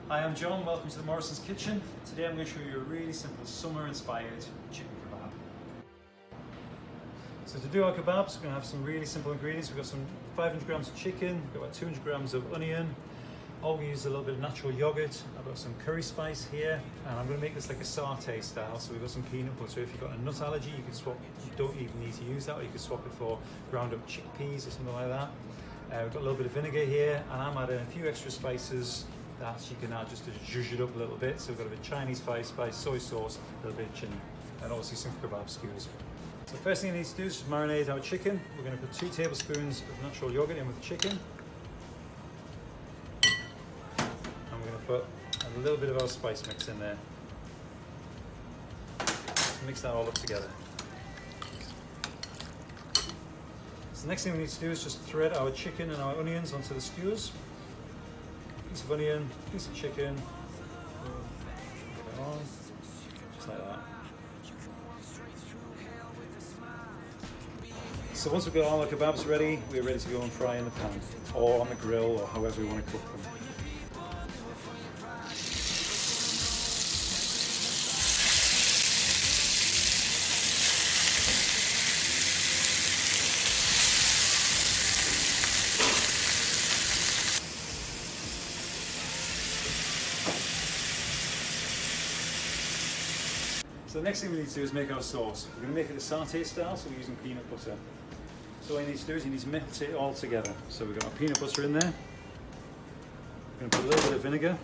Hi, I'm John, welcome to the Morrison's Kitchen. Today I'm going to show you a really simple summer-inspired chicken kebab. So to do our kebabs, we're going to have some really simple ingredients. We've got some 500 grams of chicken, we've got about 200 grams of onion. We use a little bit of natural yogurt. I've got some curry spice here, and I'm going to make this like a satay style. So we've got some peanut butter. If you've got a nut allergy, you can swap, you don't even need to use that, or you can swap it for ground up chickpeas or something like that. We've got a little bit of vinegar here, and I'm adding a few extra spices that you can add just to zhuzh it up a little bit. So we've got a bit of Chinese spice, soy sauce, a little bit of chili, and obviously some kebab skewers. So the first thing you need to do is just marinate our chicken. We're going to put 2 tablespoons of natural yogurt in with the chicken. And we're going to put a little bit of our spice mix in there. Just mix that all up together. So the next thing we need to do is just thread our chicken and our onions onto the skewers. Piece of onion, piece of chicken, put it on, just like that. So once we've got all our kebabs ready, we're ready to go and fry in the pan, or on the grill, or however we want to cook them. So the next thing we need to do is make our sauce. We're going to make it a satay style, so we're using peanut butter. So what you need to do is you need to mix it all together. So we've got our peanut butter in there. We're going to put a little bit of vinegar,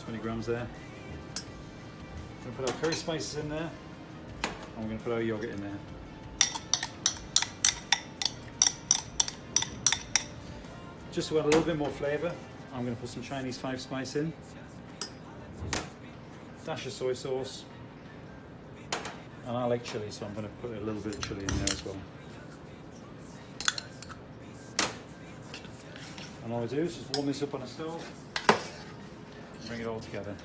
20 grams there. We're going to put our curry spices in there, and we're going to put our yogurt in there. Just to add a little bit more flavour, I'm going to put some Chinese 5 spice in, dash of soy sauce, and I like chili, so I'm going to put a little bit of chili in there as well. And all I do is just warm this up on a stove, and bring it all together.